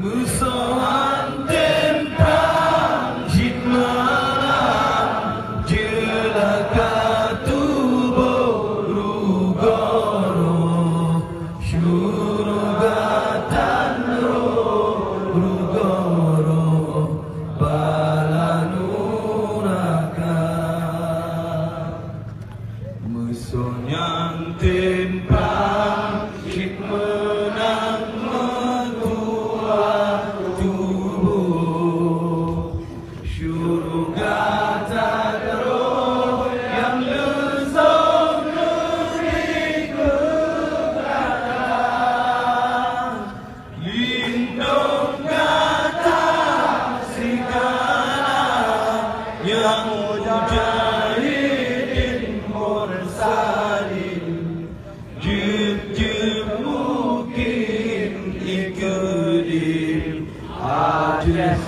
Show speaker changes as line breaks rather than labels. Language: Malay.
Musuhan tempang hikmah jelaka tubuh rugoro syurugatan rugoro balanuraka musuhnya tempang hikmah yang mujahidin mursalin jib mungkin ikutin hadis